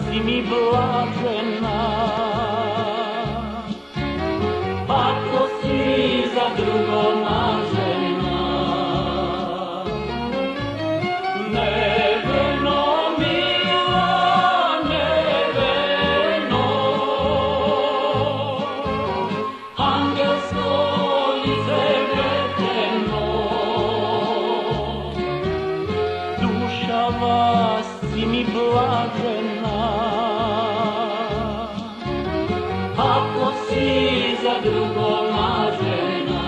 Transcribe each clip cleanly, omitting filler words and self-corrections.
si mi blažena, ako si za drugo mažena. Neveno mila, neveno, angelsko lice veteno, dušava si mi blažena, ako si za drugo mažena.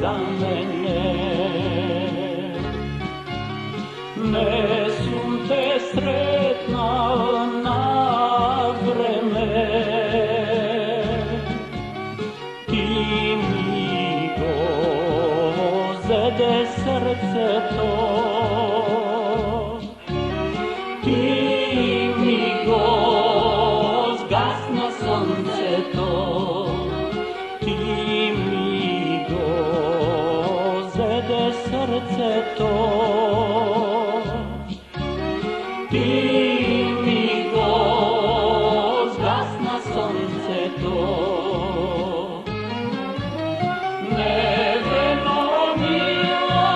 Za mene, ne sum te sretnal na vreme, ti mi zede srce to, ti mi zgasno sonce to, ti mi srce to, ti mi zgasna sonce to. Neveno mila,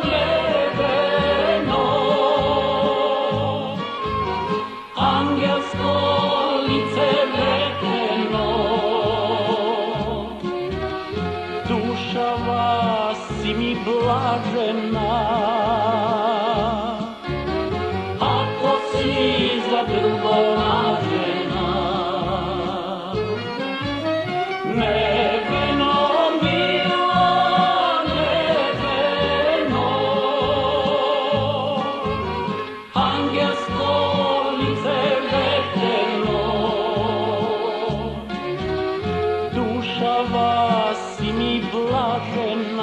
neveno, angelsko lice veteno, dušava si mi blažena, ako si za drugo mažena. Neveno mila, neveno, angelsko lice veteno, dušava si mi blažena,